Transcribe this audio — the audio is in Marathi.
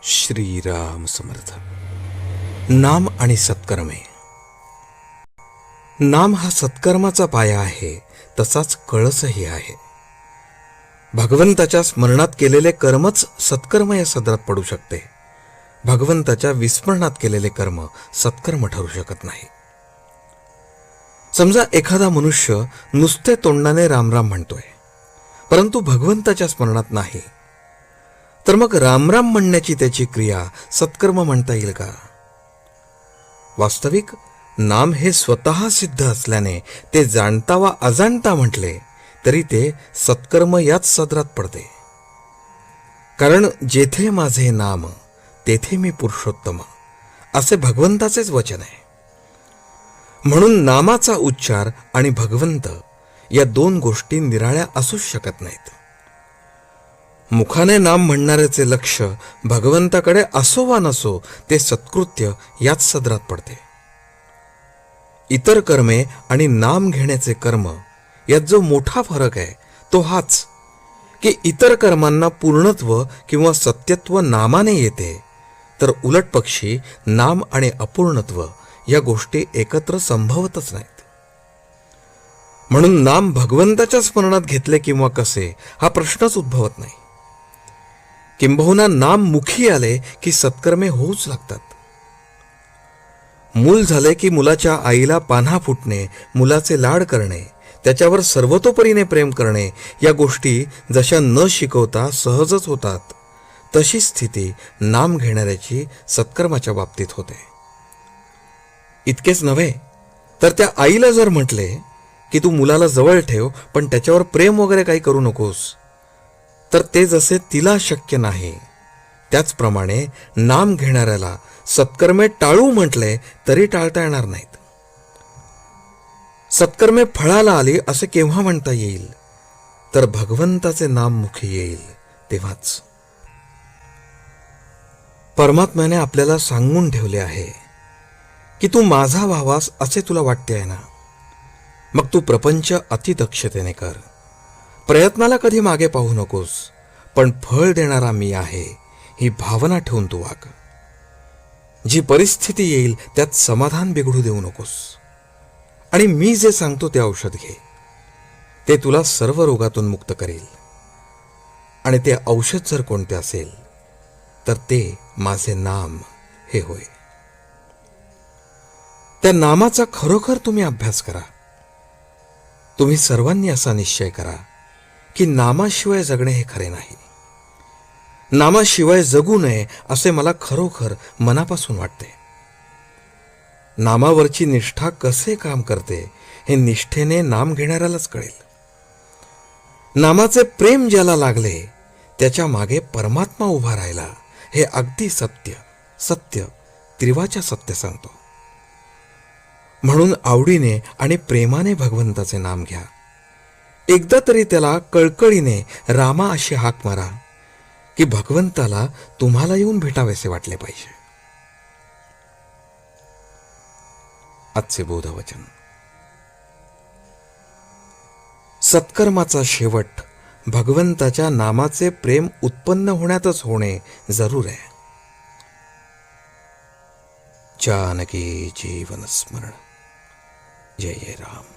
श्रीराम समर्थ. नाम आणि सत्कर्मे. नाम हा सत्कर्माचा पाया आहे, तसाच कळसही आहे. भगवंताच्या स्मरणात केलेले कर्मच सत्कर्म या सदरात पडू शकते. भगवंताच्या विस्मरणात केलेले कर्म सत्कर्म ठरू शकत नाही. समजा एखादा मनुष्य नुसते तोंडाने रामराम म्हणतोय, परंतु भगवंताच्या स्मरणात नाही, तर मग रामराम म्हणण्याची त्याची क्रिया सत्कर्म म्हणता येईल का? वास्तविक नाम हे स्वतः सिद्ध असल्याने ते जाणता वा अजाणता म्हटले तरी ते सत्कर्म याच सदरात पडते. कारण जेथे माझे नाम तेथे मी पुरुषोत्तम, असे भगवंताचेच वचन आहे. म्हणून नामाचा उच्चार आणि भगवंत या दोन गोष्टी निराळ्या असूच शकत नाहीत. मुखाने नाम म्हणणाऱ्याचे लक्ष भगवंताकडे असो वा नसो ते सत्कृत्य याच सदरात पडते. इतर कर्मे आणि नाम घेण्याचे कर्म यात जो मोठा फरक आहे तो हाच की इतर कर्मांना पूर्णत्व किंवा सत्यत्व नामाने येते, तर उलट पक्षी नाम आणि अपूर्णत्व या गोष्टी एकत्र संभवतच नाहीत. म्हणून नाम भगवंताच्या स्मरणात घेतले किंवा कसे हा प्रश्नच उद्भवत नाही. किंबहुना नाम मुखी आले की सत्कर्मे होऊच लागतात. मूल झाले की मुलाच्या आईला पान्हा फुटणे, मुलाचे लाड करणे, त्याच्यावर सर्वतोपरीने प्रेम करणे या गोष्टी जशा न शिकवता सहजच होतात, तशी स्थिती नाम घेणाऱ्याची सत्कर्माच्या बाबतीत होते. इतकेच नव्हे तर त्या आईला जर म्हटले की तू मुलाला जवळ ठेव पण त्याच्यावर प्रेम वगैरे काही करू नकोस, तर ते जसे तिला शक्य नाही, त्याचप्रमाणे नाम घेणाऱ्याला सत्कर्मे टाळू म्हटले तरी टाळता येणार नाहीत. सत्कर्मे फळाला आली असे केव्हा म्हणता येईल? तर भगवंताचे नाम मुखी येईल तेव्हाच. परमात्म्याने आपल्याला सांगून ठेवले आहे की तू माझा व्हावास असे तुला वाटते आहे ना, मग तू प्रपंच अतिदक्षतेने कर. प्रयत्नाला कधी मागे पाहू नकोस, पण फळ देणारा मी आहे ही भावना ठेवून तू वाग. जी परिस्थिती येईल त्यात समाधान बिघडू देऊ नकोस. आणि मी जे सांगतो ते औषध घे, ते तुला सर्व रोगातून मुक्त करेल. आणि ते औषध जर कोणते असेल तर ते माझे नाम हे होय. त्या नामाचा खरोखर तुम्ही अभ्यास करा. तुम्ही सर्वांनी असा निश्चय करा की नामाशिवाय जगणे हे खरे नाही. नामाशिवाय जगू नये असे मला खरोखर मनापासून वाटते. नामावरची निष्ठा कसे काम करते हे निष्ठेने नाम घेणाऱ्यालाच कळेल. नामाचे प्रेम ज्याला लागले त्याच्या मागे परमात्मा उभा राहिला हे अगदी सत्य सत्य त्रिवाच्या सत्य सांगतो. म्हणून आवडीने आणि प्रेमाने भगवंताचे नाम घ्या. एकदा तरी त्याला कळकळीने रामा अशी हाक मारा की भगवंताला तुम्हाला येऊन भेटावेसे वाटले पाहिजे. आजचे बोधवचन. सत्कर्माचा शेवट भगवंताच्या नामाचे प्रेम उत्पन्न होण्यातच होणे जरूर आहे. जानकी जीवन स्मरण. जय जय राम.